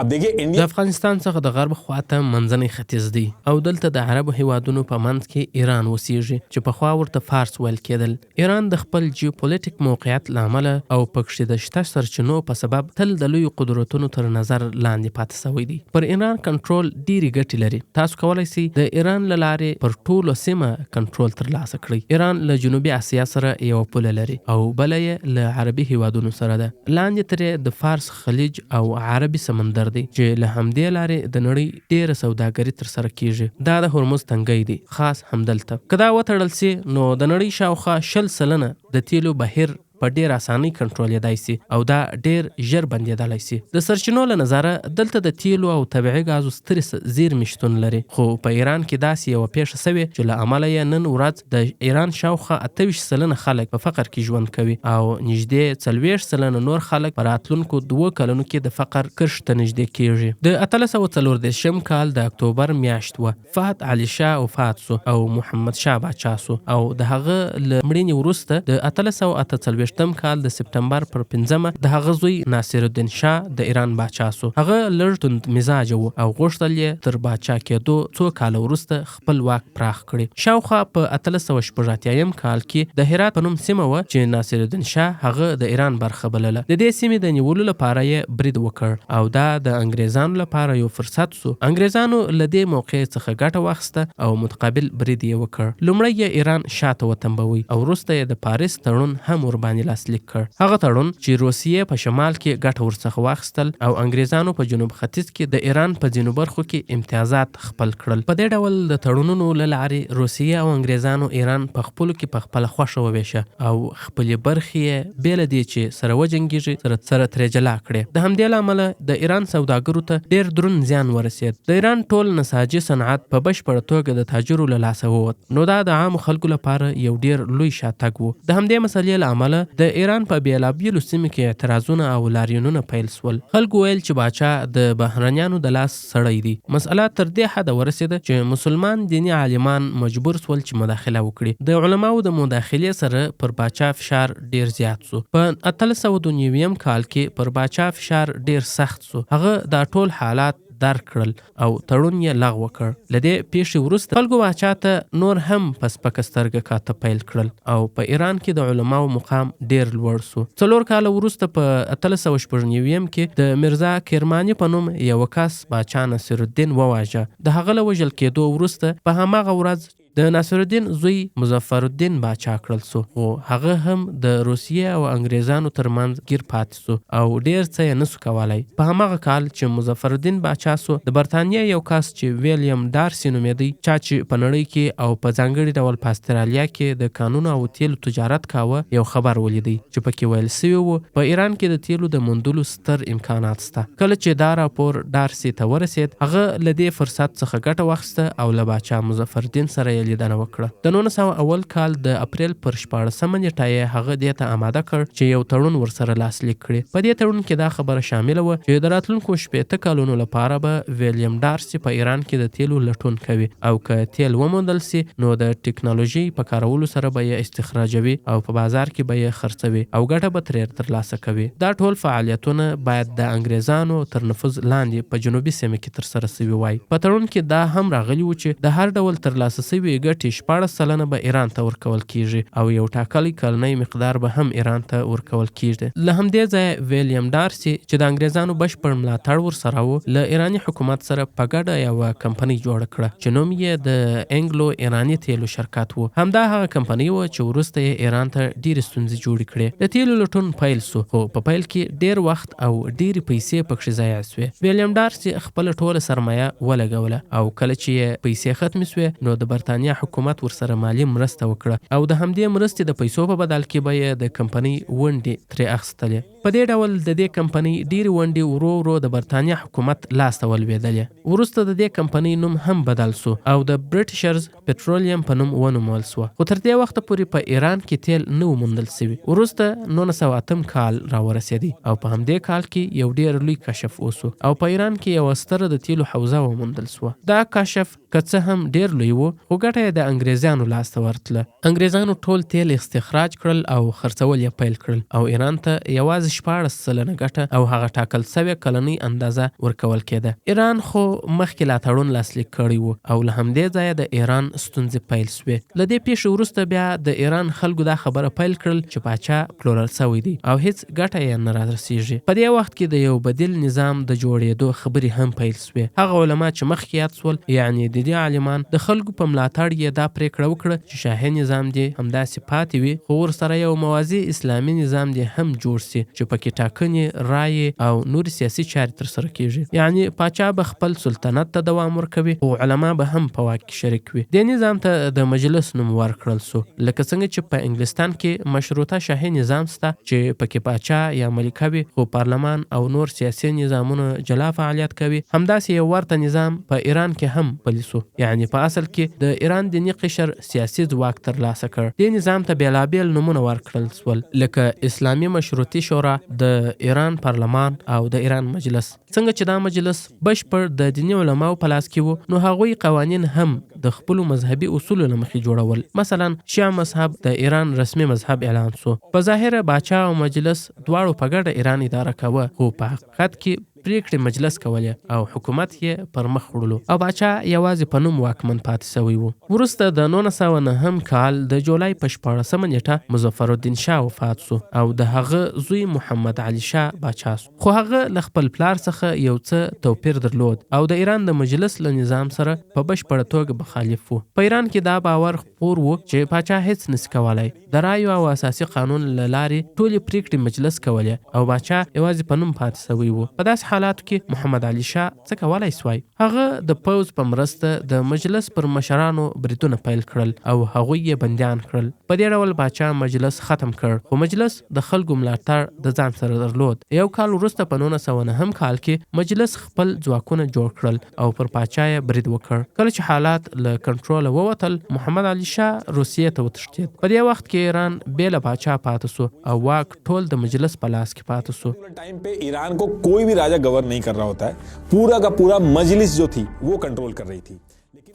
अब देखिए د افغانستان څخه د غرب خواته منځنی ختیځ دی او دلته د عربو هیوادونو په منځ کې ایران اوسیږي چې پخوا ورته فارس ویل کېدل. ایران د خپل جیوپولیټیک موقعیت له امله او پکښې د شته سرچینو په سبب تل د لویو قدرتونو تر نظر لاندې پاتې شوی دی. پر ایران کنټرول ډیرې ګټې لري. تاسو کولی شئ د ایران له لارې پر ټولو سیمه کنټرول ترلاسه کړئ. ایران له جنوبي اسیا سره یو پوله لري او بله یې له عربي هیوادونو سره ده. لاندې ترې د فارس خلیج او عربي سمندر دی چې له همدې لارې د نړۍ ډیره سوداګري ترسره کیږي. دا د هرمز تنګی دی، خاص همدلته. که دا وتړل سي نو د نړۍ شاوخوا 100% د تیلو بهیر په ډیر اسانۍ کنټرولېدای سي او دا ډیر ژر بندېدلی سي. د سرچینو له نظره دلته د تیلو او طبیعي ګازو سترې زیرمې شتون لري، خو په ایران کې داسې یوه پیښه سوې چې له امله یې نن ورځ د ایران شاوخوا 28% خلک په فقر کې ژوند کوي او نږدې 40% نور خلک په راتلونکو 2 کلونو کې د فقر کرښ ته نږدې کیږي. د 1840 کال د اکتوبر میاشت وه. فهد علي شاه وفات سو او محمد شاه باچا سو او د هغه له مړینې وروسته د 1848 کال د سپتمبر پر 5 د هغه زوی ناصر الدین شاه د ایران باچا سو. هغه لږ توند مزاج و او غوښتل یې تر باچا کېدو څو کال وروسته خپل واک پراخ کړي. شاوخوا په 1880 کال کې د هرات په نوم سیمه وه چې ناصر الدین شاه هغه د ایران برخه بلله. د دې سیمې د نیولو لپاره یې برید وکړ او دا د انګریزانو لپاره یو فرصت سو. انګریزانو له دې موقع څخه ګټه واخیسته او متقابل برید یې وکړ. لومړی یې ایران شاته وتمبوي او وروسته یې د پاریس تړون هم ورباندې لاسلیک کړ. هغه تړون چې روسیې په شمال کې ګټه ورڅخه واخیستل او انګریزانو په جنوب ختیځ کې د ایران په ځینو برخو کې امتیازات خپل کړل. په دې ډول د تړونونو له لارې روسیې او انګریزانو ایران په خپلو کې په خپله خوښه وویشه او خپلې برخې یې بې له دې چې سره وجنګېږي سره ترې جلا کړې. د همدې له امله د ایران سوداګرو ته ډېر دروند زیان ورسېد. د ایران ټول نساجي صنعت په بشپړه توګه د تاجرو له لاسه ووت. نو دا د عامو خلکو لپاره یو ډېر لوی شاتګ و. د همدې مسلې له امله د ایران په بیلابیلو سیمو کې اعتراضونه او لاریونونه پیل سول. خلکو ویل چې باچا د بهرنیانو د لاس سړی دی. مسئله تر دې حده ورسېده چې مسلمان دیني عالمان مجبور سول چې مداخله وکړي. د علماو د مداخلې سره پر باچا فشار ډیر زیات سو. په 1892 کال کې پر باچا فشار ډیر سخت سو. هغه دا ټول حالات درک کړل او تړون یې لغوه کړ. له دې پیښې وروسته خلکو باچا ته نور هم په سپکه سترګه کاته پیل کړل او په ایران کې د علماو مقام ډیر لوړ سو. 4 کاله وروسته په 1890 کې د مرزا کرماني په نوم یو کس باچا ناصر الدین وواژه. د هغه له وژل کېدو وروسته په هماغه ورځ د ناصر الدین زوی مظفر الدین باچا کړل سو، خو هغه هم د روسیې او انګریزانو ترمنځ ګیر پاتې سو او ډیر څه یې نسو کولای. په هماغه کال چې مظفر الدین باچا سو، د برتانیې یو کس چې ویلیام ډارسي نومېدی، چا چې په نړۍ کې او په ځانګړي ډول په استرالیا کې د کانونو او تیلو تجارت کاوه، یو خبر ولیدی چې پکې ویل سوی و په ایران کې د تیلو د موندلو ستر امکانات شته. کله چې دا راپور ډارسي ته ورسېد، هغه له دې فرصت څخه ګټه واخیسته او له باچا مظفر الدین سره یې لیدنه وکړه. د 1901 کال د اپریل پر 14 نیټه یې هغه دې ته آماده کړ چې یو تړون ورسره لاسلیک کړي. په دې تړون کې دا خبره شامله وه چې د راتلونکو 60 کلونو لپاره به ویلیام ډارسي په ایران کې د تیلو لټون کوي او که تیل وموندل سي نو د ټکنالوژي په کارولو سره به یې استخراجوي او په بازار کې به یې خرڅوي او ګټه به ترې ترلاسه کوي. دا ټول فعالیتونه باید د انګریزانو تر نفوذ لاندې په جنوبي سیمه کې ترسره سوي وای. په تړون کې دا هم راغلی و چې د هر ډول ترلاسه سوي ګټې 14% به ایران ته ورکول کیږي او یو ټاکلی کلنی مقدار به هم ایران ته ورکول کیږي. له همدې ځایه ویلیام ډارسي چې د انګریزانو بشپړ ملاتړ ورسره و، له ایراني حکومت سره په ګډه یوه کمپنۍ جوړه کړه چې نوم یې د انګلو ایراني تیلو شرکت و. همدا هغه کمپنۍ و چې وروسته یې ایران ته ډېرې ستونزې جوړې کړې. د تیلو لټون پیل سو، خو په پیل کې ډېر وخت او ډېرې پیسې پکښې ضایع سوې. ویلیام ډارسي خپله ټوله سرمایه ولګوله او کله چې یې پیسې ختمې سوې نو د برتانیا حکومت ورسره مالي مرسته وکړه او د همدې مرستې د پیسو په بدل کې به یې د کمپنۍ ونډې ترې اخیستلې. په دې ډول د دې کمپنۍ ډېرې ونډې ورو ورو د برتانیا حکومت لاس ته ولوېدلې. وروسته د دې کمپنۍ نوم هم بدل سو او د برټشرز پټرولیم په نوم ونومول سوه. خو تر دې وخته پورې په ایران کې تیل نه و موندل سوي. وروسته 1908 کال راورسېدی او په همدې کال کې یو ډېر لوی کشف وسو او په ایران کې یوه ستره د تیلو حوزه وموندل سوه. دا کشف که څه هم ډېر لوی و، خو ګټه یې د انګریزانو لاس ته ورتله. انګریزانو ټول تیل استخراج کړل او خرڅول یې پیل کړل او ایران ته یوازې 14% ګټه او هغه ټاکل سوې کلنۍ اندازه ورکول کېده. ایران خو مخکې لا تړون لاسلیک کړی و او له همدې ځایه د ایران ستونزې پیل سوې. له دې پیښې وروسته بیا د ایران خلکو دا خبره پیل کړل چې پاچا پلورل سوی دی او هیڅ ګټه یې نه رارسیږي. په دې وخت کې د یو بدیل نظام د جوړېدو خبرې هم پیل سوې. هغه علما چې مخکې یاد سول، یعنی د دې عالمان د خلکو په ملاتړ یې دا پرېکړه وکړه چې شاهي نظام دې همداسې پاتې وي، خو ورسره یو موازي اسلامي نظام دې هم جوړ سي چې پکې ټاکنې، رایې او نور سیاسي چارې ترسره کیږي. یعنی پاچا به خپل سلطنت ته دوام ورکوي او علما به هم په واک کې شریک وي. دې نظام ته د مجلس نوم ورکړل سو، لکه څنګه چې په انګلستان کې مشروطه شاهي نظام سته چې پکې پاچا یا ملکه وي خو پارلمان او نور سیاسي نظامونه جلا فعالیت کوي. همداسې یو ورته نظام په ایران کې هم پلی سو. یعنی په اصل کې د ایران دیني قشر سیاسي ځواک ترلاسه کړ. دې نظام ته بیلابیل نومونه ورکړل سول، لکه اسلامي مشروطي شورا، د ایران پارلمان او د ایران مجلس. څنګه چې دا مجلس بشپړ د دیني علماو په لاس کې وو، نو هغوی قوانین هم د خپل مذهبي اصولو له مخې جوړول. مثلا شیعه مذهب د ایران رسمي مذهب اعلان سو. په ظاهر باچا او مجلس دواړو په ګډه ایران اداره کوه، خو په حقیقت کې پریکړې مجلس کولې او حکومت یې پر مخ وړلو او باچا یوازې په نوم واکمن پاتې سوی و. وروسته د 1909 کال د جولای په 14 نیټه مظفر الدین شاه وفات سو او د هغه زوی محمد علي شاه باچا سو. خو هغه له خپل پلار څخه یو څه توپیر درلود او د ایران د مجلس له نظام سره په بشپړه توګه مخالف و. په ایران کې دا باور خپور و چې باچا هیڅ نس کولای، د رایو او اساسي قانون له لارې ټولې پریکړې مجلس کولې او باچا یوازې په نوم پاتې سوی و. په داسې حالاتو کې محمد علي شاه څه کولای سوای؟ هغه د پوځ په مرسته د مجلس پر مشرانو بریدونه پیل کړل او هغوی یې بندیان کړل. په دې ډول باچا مجلس ختم کړ، خو مجلس د خلکو ملاتړ د ځان سره درلود. یو کال وروسته په 1909 کال کې مجلس خپل ځواکونه جوړ کړل او پر باچا یې برید وکړ. کله چې حالات له کنټروله ووتل، محمد علي شاه روسیې ته وتښتېد. په دې وخت کې ایران بې له باچا پاتې سو او واک ټول د مجلس په لاس کې پاتې سو. ٹائم पे ईरान को कोई भी राजा गवर्न नहीं कर रहा होता है, पूरा का पूरा मजलिस जो थी वो कंट्रोल कर रही थी.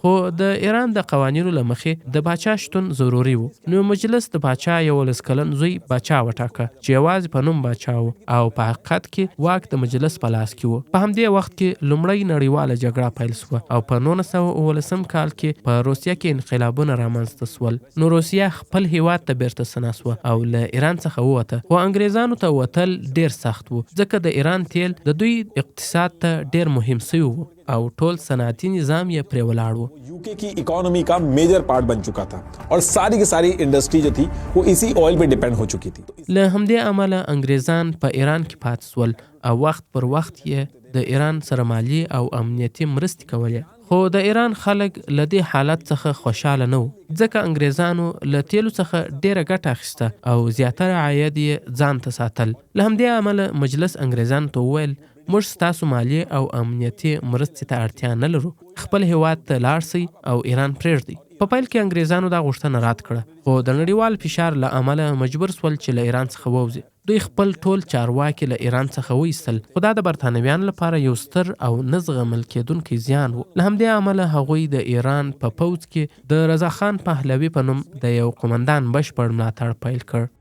خو د ایران د قوانینو له مخې د باچا شتون ضروري و. نو مجلس د باچا 11 کلن زوی باچا وټاکه چې یوازې په نوم باچا و او په حقیقت کې واک د مجلس په لاس کې و. په همدې وخت کې لومړی نړیواله جګړه پیل سوه او په 1919 کال کې په روسیه کې انقلابونه رامنځته سول. نو روسیه خپل هیواد ته بیرته سنا سوه او له ایران څخه ووته. خو انګریزانو ته وتل ډیر سخت و، ځکه د ایران تیل د دوی اقتصاد ته ډیر مهم سوی و او ټول صنعتي نظام یې پرې ولاړ و. यूके की इकोनॉमी का मेजर पार्ट बन चुका था और सारी की सारी इंडस्ट्री जो थी वो इसी ऑयल पे डिपेंड हो चुकी थी. له همدې امله انګریزان په ایران کې پاتې سول او وخت پر وخت یې د ایران سره مالی او امنیتي مرستې کولې. خو د ایران خلک له دې حالت څخه خوشاله نه وو، ځکه انګریزانو له تیلو څخه ډیره ګټه اخیسته او زیاتره عاید یې ځان ته ساتل. له همدې امله مجلس انګریزانو ته وویل موږ ستاسو مالی او امنیتي مرستې ته اړتیا نه لرو، خپل هیواد ته لاړ سئ او ایران پرېږدئ. په پیل کې انګریزانو دا غوښتنه رد کړه، خو د نړیوال فشار له امله مجبور سول چې له ایران څخه ووځي. دوی خپل ټول چارواکي له ایران څخه وایستل، خو دا د برتانویانو لپاره یو ستر او نه زغمل کېدونکی زیان و. له همدې امله هغوی د ایران په پوځ کې د رضاخان پهلوي په نوم د یو قومندان بشپړ ملاتړ پیل کړ.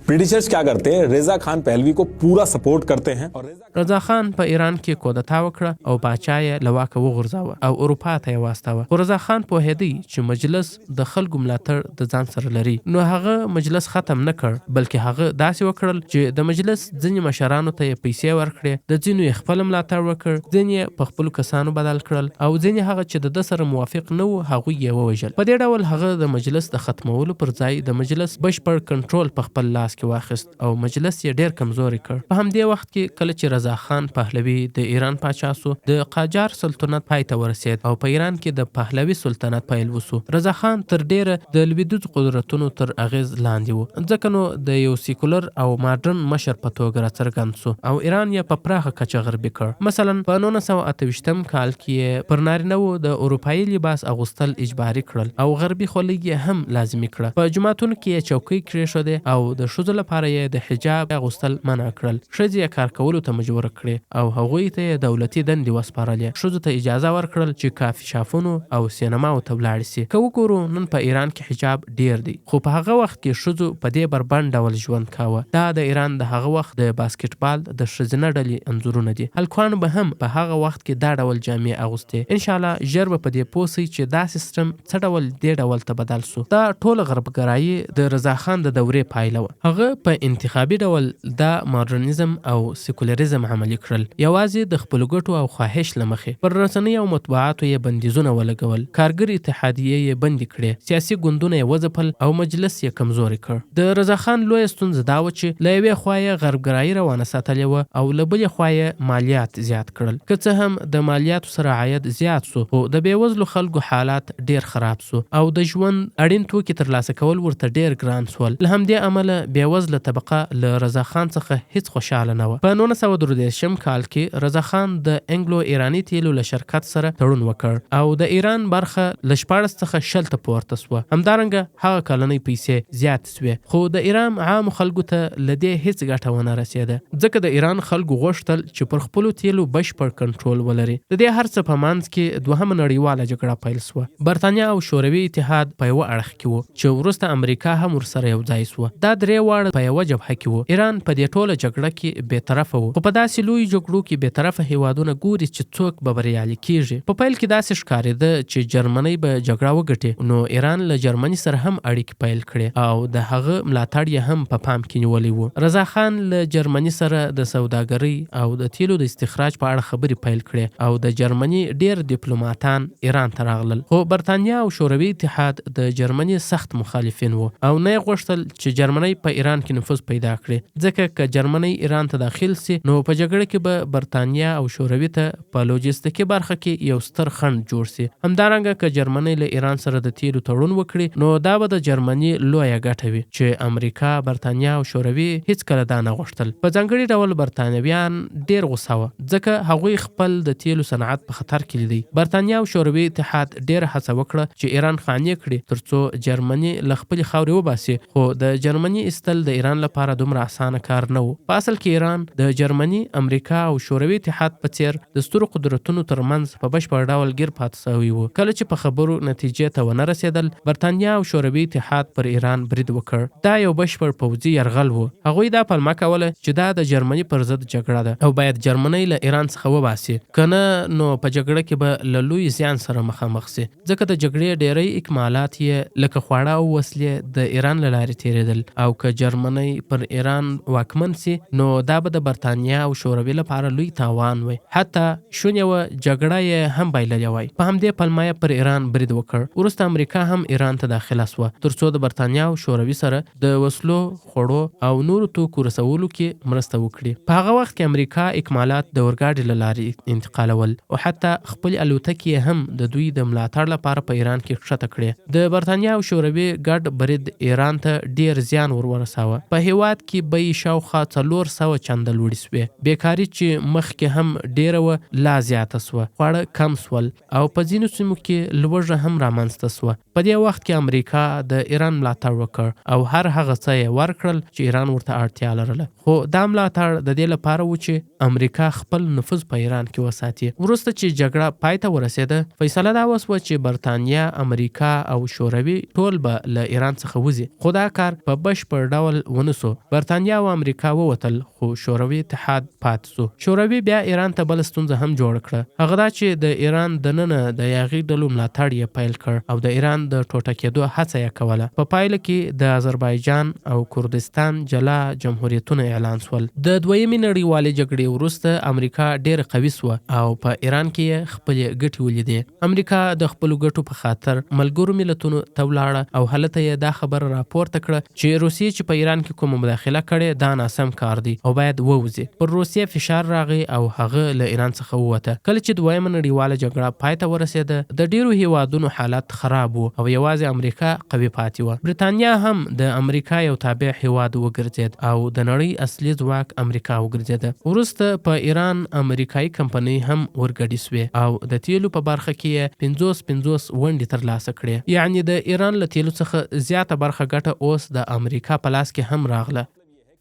ब्रिटिशर्स क्या करते हैं, रेजा खान पहलवी को पूरा सपोर्ट करते हैं और رضا خان په ایران کې کودتا وکړه او باچا یې له واکه وغورځاوه او اروپا ته یې واستاوه. خو رضا خان پوهېدی چې مجلس د خلکو ملاتړ د ځان سره لري، نو هغه مجلس ختم نه کړ، بلکې هغه داسې وکړل چې د مجلس ځینې مشرانو ته یې پیسې ورکړې، د ځینو یې خپل ملاتړ وکړ، ځینې یې په خپلو کسانو بدل کړل او ځینې هغه چې د ده سره موافق نه وو هغوی یې ووژل. په دې ډول هغه د مجلس د ختمولو پر ځای د مجلس بشپړ کنټرول په خپل لاس کې واخیست او مجلس یې ډیر کمزوري کړ. په همدې وخت کې کله چې رضا خان پهلوي د ایران پاچا سو، د قاجار سلطنت پای ته ورسید او په ایران کې د پهلوي سلطنت پیل وسو. رضا خان تر ډیره د لویدیځ قدرتونو تر اغیز لاندې و، ځکه نو د یو سیکولر او ماډرن مشر په توګه راڅرګند سو او ایران یې په پراخه کچه غربي کړ. مثلا په 1928 کال کې پر نارینه‌وو د اروپایي لباس اغوستل اجباري کړل او غربي خولۍ یې هم لازمي کړه. په جوماتونو کې یې چوکۍ کېښودې او د ښځو ښځو لپاره یې د حجاب اغوستل منع کړل، ښځې یې کار کولو ته مجبوره کړې او هغوی ته یې دولتي دندې وسپارلې. ښځو ته اجازه ورکړل چې کافي شافونو او سینماو ته ولاړې سي. که وګورو نن په ایران کې حجاب ډیر دی، خو په هغه وخت کې ښځو په دې بربند ډول ژوند کاوه. دا د ایران د هغه وخت د باسکټبال د ښځینه ډلې انځورونه دي. هلکانو به هم په هغه وخت کې دا ډول جامې اغوستې. ان شاء الله ژر به په دې پوه سئ چې دا سیستم څه ډول دې ډول ته بدل سو. دا ټول غربګرایي د رضاخان د دورې پایله وه. هغه په انتخابي ډول دا ماډرنیزم او سیکولریزم عملي کړل، یوازې د خپلو ګټو او خواهش له مخې. پر رسنیو او مطبوعاتو یې بندیزونه ولګول، کارګر اتحادیې یې بندي کړې، سیاسي ګوندونه یې وځپل او مجلس یې کمزوري کړ. د رضاخان لویه ستونزه دا وه چې له یوې خوا یې غربګرایي روانه ساتلې وه او له بلې خوا یې مالیات زیات کړل. که څه هم د مالیاتو سره عاید زیات سو، خو د بېوزلو خلکو حالات ډیر خراب سو او د ژوند اړین توکي ترلاسه کول ورته ډیر ګران سول. له همدې امله بېوزله طبقه له رضاخان څخه هیڅ خوشحاله نه وه. په 1933 کال کې رضاخان د انګلو ایراني تیلو له شرکت سره تړون وکړ او د ایران برخه له 14 څخه 10 ته پورته سوه. همدارنګه هغه کلنۍ پیسې زیات سوې، خو د ایران عامو خلکو ته له دې هیڅ ګټه ونه رسېده، ځکه د ایران خلکو غوښتل چې پر خپلو تیلو بشپړ کنټرول ولري. د دې هر څه په منځ کې دوهمه نړیواله جګړه پیل سوه. برتانیا او شوروي اتحاد په یوه اړخ کې وو چې وروسته امریکا هم ورسره یو ځای سوه. دا درې واړه په یوه جبهه کې وو. ایران په دې ټوله جګړه کې بېطرفه وو، خو په داسې لویو جګړو کې بېطرفه هیوادونه ګوري چې څوک به بریالي کیږي. په پیل کې داسې ښکارېده چې جرمنۍ به جګړه وګټي، نو ایران له جرمني سره هم اړیکې پیل کړې او د هغه ملاتړ یې هم په پام کې نیولی و. رضاخان له جرمني سره د سوداګرۍ او د تیلو د استخراج په اړه خبرې پیل کړې او د جرمني ډیر ډیپلوماتان ایران ته راغلل. خو برتانیا او شوروي اتحاد د جرمني سخت مخالفین وو او نه یې غوښتل چې جرمني په ایران کې نفوذ پیدا کړي، ځکه که جرمني ایران ته داخل سي نو په جګړه کې به برتانیا او شوروي ته په لوجستیکي برخه کې یو ستر خنډ جوړ سي. همدارنګه که جرمني له ایران سره د تیلو تړون وکړي نو دا به د جرمني لویه ګټه وي چې امریکا، برتانیا او شوروي هیڅ کله دا نه غوښتل. په ځانګړي ډول برتانویان ډیر غوسه وه، ځکه هغوی خپل د تیلو صنعت په خطر کې لیدی. برتانیا او شوروي اتحاد ډیر هڅه وکړه چې ایران خانې کړي ترڅو جرمني له خپلې خاورې وباسي، خو د جرمني ایستل د ایران لپاره دومره اسانه کار نه و. په اصل کې ایران د جرمني، امریکا او شوروي اتحاد په څیر د سترو قدرتونو ترمنځ په بشپړ ډول ګیر پاتې شوی و. کله چې په خبرو نتیجې ته ونه رسېدل، برتانیا او شوروي اتحاد پر ایران برید وکړ. دا یو بشپړ پوځي یرغل و. هغوی دا پلمه کوله چې دا د جرمني پر ضد جګړه ده او باید جرمني له ایران څخه وباسي، کنه نو په جګړه کې به له لوی زیان سره مخامخ سي. ځکه د جګړې ډیری اکمالات یې لکه خواړه او وسلې د ایران له لارې تیریدل او که جرمني پر ایران واکمن سي نو دا به د برتانیا او شوروي لپاره لوی تاوان وي. حتی شونې وه جګړه یې هم بایللې وای. په همدې پلمه یې پر ایران برید وکړ. وروسته امریکا هم ایران ته داخله سوه ترڅو د برتانیا او شوروي سره د وسلو، خوړو او نورو توکو رسولو کې مرسته وکړي. په هغه وخت کې امریکا اکمالات د اورګاډي له لارې انتقالول او حتی خپل الوتکې هم د دوی د ملاتړ لپاره په ایران کې ښکته کړې. د برتانیا او شوروي ګډ برید ایران ته ډیر زیان ورساوه. په هیواد کې بیې شاوخوا 400 چنده لوړې سوې. بیکاري چې مخکې هم ډیره وه لا زیاته سوه. خواړه کم سول او په ځینو سیمو کې لوږه هم رامنځته سوه. په دې وخت کې امریکا د ایران ملاتړ وکړ او هر هغه څه یې ورکړل چې ایران ورته اړتیا لرله. خو دا ملاتړ د دې لپاره و چې امریکا خپل نفوذ په ایران کې وساتي. وروسته چې جګړه پای ته ورسېده، فیصله دا وسوه چې برتانیا، امریکا او شوروي ټول به له ایران څخه وځي. خو دا کار په بشپړ ډول ونه سو. برتانیا او امریکا ووتل خو شوروي اتحاد پاتې سو. شوروي بیا ایران ته بل ستونزه هم جوړ کړه، هغه دا چې د ایران دننه د یاغي ډلو ملاتړ یې پیل کړ او د ایران د ټوټه کېدو هڅه یې کوله. په پایله کې د آذربایجان او کردستان جلا جمهوریتونه اعلان سول. د دویمې نړیوالې جګړې وروسته امریکا ډیر قوي سوه او په ایران کې یې خپلې ګټې ولیدې. امریکا د خپلو ګټو په خاطر ملګرو ملتونو ته ولاړه او هلته یې دا خبره راپورته کړه چې روسیې چې په ایران کې کومه مداخله کړې دا ناسم کار دی او باید ووځي. پر روسیې فشار راغی او هغه له ایران څخه ووته. کله چې دویمه نړیواله جګړه پای ته ورسېده، د ډیرو هیوادونو حالت خراب و او یوازې امریکا قوي پاتې وه. برتانیا هم د امریکا یو تابع هیواد وګرځېد او د نړۍ اصلي ځواک امریکا وګرځېده. وروسته په ایران امریکایي کمپنۍ هم ورګډې سوې او د تیلو په برخه کې یې 50 ونډې ترلاسه کړې. یعنی د ایران له تیلو څخه زیاته برخه ګټه اوس د امریکا په لاس کې هم راغله.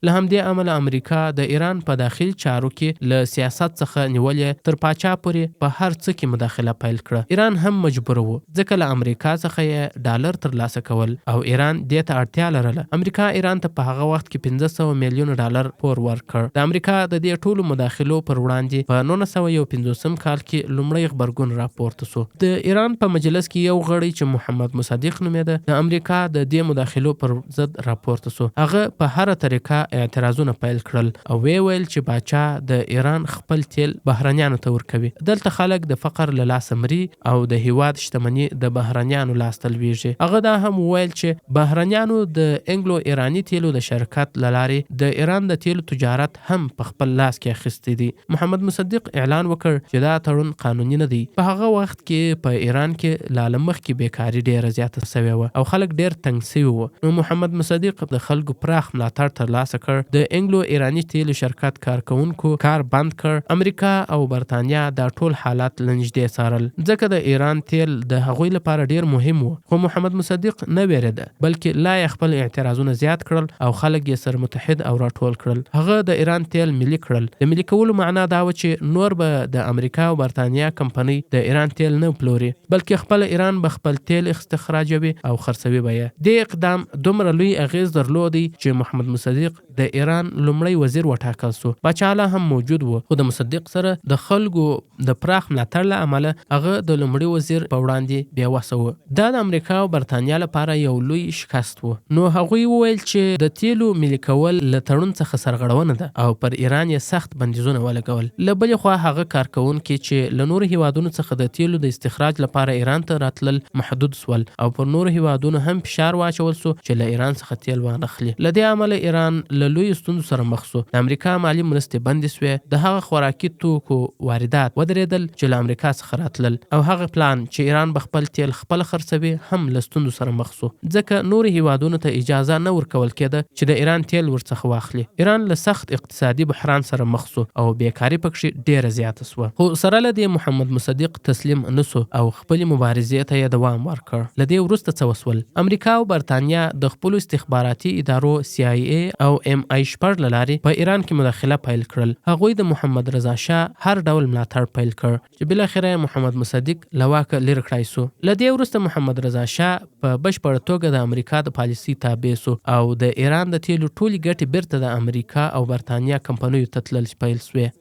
له همدې امله امریکا د ایران په داخلي چارو کې له سیاست څخه نیولې تر پاچا پورې په هر څه کې مداخله پیل کړه. ایران هم مجبور و ځکه له امریکا څخه یې ډالر ترلاسه کول او ایران دې ته اړتیا لرله. امریکا ایران ته په هغه وخت کې 500 میلیون ډالر پور ورکړ. د امریکا د دې ټولو مداخلو پر وړاندې په 1951 کال کې لومړی غبرګون راپورته شو. د ایران په مجلس کې یو غړی چې محمد مصدق نومېده د امریکا د دې مداخلو پر ضد راپورته شو. هغه په هر طریقه اعتراضونه پیل کړل او ویل چې باچا د ایران خپل تیل بهرنیانو ته ورکوي. دلته خلک د فقر له لاسه مري او د هیواد شتمني د بهرنیانو لاس ته لویږي. هغه دا هم ویل چې بهرنیانو د انګلو ایرانی تیلو د شرکت له لارې د ایران د تیلو تجارت هم په خپل لاس کې اخیستی دي. محمد مصدق اعلان وکړ چې دا تړون قانوني نه دی. په هغه وخت کې په ایران کې لا له مخکې بیکاري ډیره زیاته سوې وه او خلک ډیر تنګ سوي وو. نو محمد مصدق د خلکو پراخ ملاتړ ترلاسه کړ. د انګلو ایرانی تیلو شرکت کارکونکو کار بند کړ. امریکا او برتانیا دا ټول حالات لنږدې څارل ځکه د ایران تیل د هغوی لپاره ډیر مهم و. خو محمد مصدق نه ویرېده بلکې لا یې خپل اعتراضونه زیات کړل او خلک یې سره متحد او راټول کړل. هغه د ایران تیل ملي کړل. د ملي کولو معنا دا و چې نور به د امریکا او برتانیا کمپنۍ د ایران تیل نه پلوري بلکې خپل ایران به خپل تیل استخراجوي او خرڅوي به یې. دې اقدام دومره لوی اغیز درلودی چې محمد مصدق د ایران لومړی وزیر وټاکل شو. باچا هم موجود و خو د مصدق سره د خلکو د پراخ ملاتړ له امله هغه د لومړي وزیر په وړاندې بې وسه و. دا د امریکا او برتانیا لپاره یو لوی شکست و. نو هغوی وویل چې د تیلو ملي کول له تړون څخه سرغړونه ده او پر ایران یې سخت بندیزونه ولګول. له بلې خوا هغه کارکونکي چې له نورو هیوادونو څخه د تیلو د استخراج لپاره ایران ته راتلل محدود سول او پر نورو هیوادونو هم فشار واچول سو چې له ایران څخه تیل وانخلي. له دې امله ایران له لوی ستونزو سره مخ شو. د امریکا مالی مرستې بندې سوې. د هغه خوراکي توکو واردات ودرېدل چې له امریکا څخه راتلل او هغه پلان چې ایران به خپل تیل خپل خرڅوي هم له ستونزو سره مخ شو ځکه نور هیوادونو ته اجازه نه ورکول کېده چې د ایران تیل ورڅخه واخلي. ایران له سخت اقتصادي بحران سره مخ شو او بیکاري پکښې ډیره زیاته سوه. خو سره له دې محمد مصدق تسلیم نسو او خپلې مبارزې ته یې دوام ورکړ. له دې وروسته څه وسول؟ امریکا او برتانیا د خپلو استخباراتي ادارو CIA او MI6 له لارې په ایران کې مداخله پیل کړل. هغوی د محمد رضا شاه هر ډول ملاتړ پیل کړ چې بالاخره محمد مصدق له واکه لرې کړای سو. له دې وروسته محمد رضا شاه په بشپړه توګه د امریکا د پالیسۍ تابع سو او د ایران د تیلو ټولې ګټې بیرته د امریکا او برتانیا کمپنیو ته تلل پیل سوې.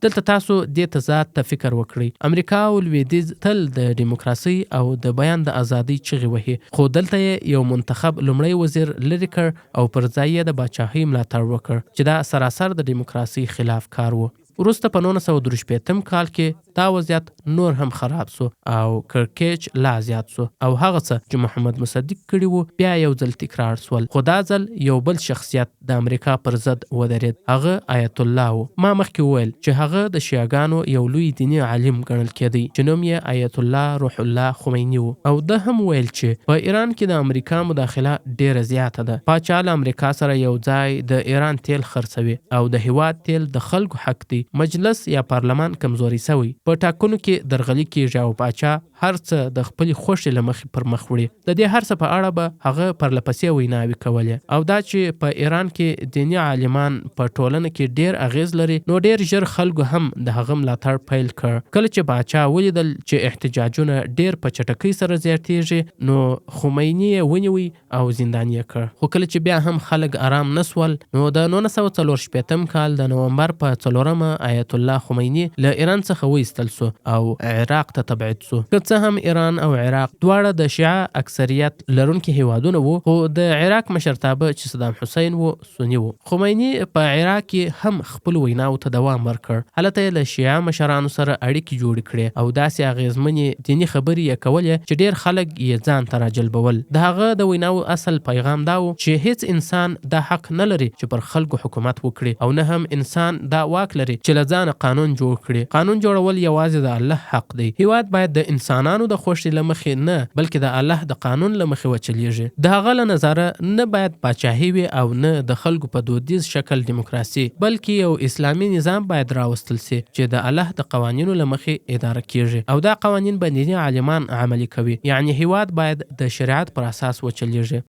دلته تاسو دې تضاد ته فکر وکړئ. امریکا او لویدیځ تل د دیموکراسۍ او د بیان د ازادۍ چغې وهي خو دلته یې یو منتخب لومړی وزیر لرې کړ او پر ځای یې د باچاهۍ ملاتړ وکړ چې دا سراسر د دیموکراسۍ خلاف کار و. وروسته په 1963 کال کې دا وضعیت نور هم خراب سو او کړکېچ لا زیات سو او هغه څه چې محمد مصدق کړي وو بیا یو ځل تکرار سول. خو دا ځل یو بل شخصیت د امریکا پر ضد ودرېد. هغه آیت الله و. ما مخکې وویل چې هغه د شیعاګانو یو لوی دیني عالم ګڼل کېدی چې نوم یې آیت الله روح الله خمیني و او ده هم ویل چې په ایران کې د امریکا مداخله ډیره زیاته ده. پاچا له امریکا سره یو ځای د ایران تیل خرڅوي او د هیواد تیل د خلکو حق دی. مجلس یا پارلمان کمزوري سوی په ټاکنو کې درغلي کېږي او پاچا هر څه د خپلې خوښې له مخې پر مخ وړي. د دې هر څه په اړه به هغه پرلپسې ویناوې کولې او دا چې په ایران کې دیني عالمان په ټولنه کې ډیر اغیز لري نو ډیر ژر خلکو هم د هغه ملاتړ پیل کړ. کله چې پاچا ولیدل چې احتجاجونه ډیر په چټکۍ سره زیاتېږي نو خمیني یې ونیوی او زندان یې کړ. خو کله چې بیا هم خلک آرام نسول نو د 1964 کال د نومبر په 4 آیت الله خمیني له ایران څخه وایستل سو او عراق ته تبعید سو. که څه هم ایران او عراق دواړه د شیعه اکثریت لرونکي هیوادونه وو خو د عراق مشرتابه چې صدام حسین وو سنی وو. خمیني په عراق کې هم خپل ویناو ته دوام ورکړ. هلته یې له شیعه مشرانو سره اړیکې جوړې کړې او داسې اغیزمنې دیني خبرې یې کولې چې ډیر خلک یې ځان ته راجلبول. د هغه د ویناو اصل پیغام دا و چې هیڅ انسان دا حق نه لري چې پر خلکو حکومت وکړي او نه هم انسان دا واک لري چې له ځانه قانون جوړ کړي. قانون جوړول یوازې د الله حق دی. هیواد باید د انسانانو د خوښۍ له مخې نه بلکې د الله د قانون له مخې وچلیږي. د هغه له نظره نه باید پاچاهي وي او نه د خلکو په دودیز شکل دیموکراسي بلکې یو اسلامي نظام باید راوستل سي چې د الله د قوانینو له مخې اداره کیږي او دا قوانین به دیني عالمان عملي کوي. یعنی هیواد باید د شریعت پر اساس وچلیږي.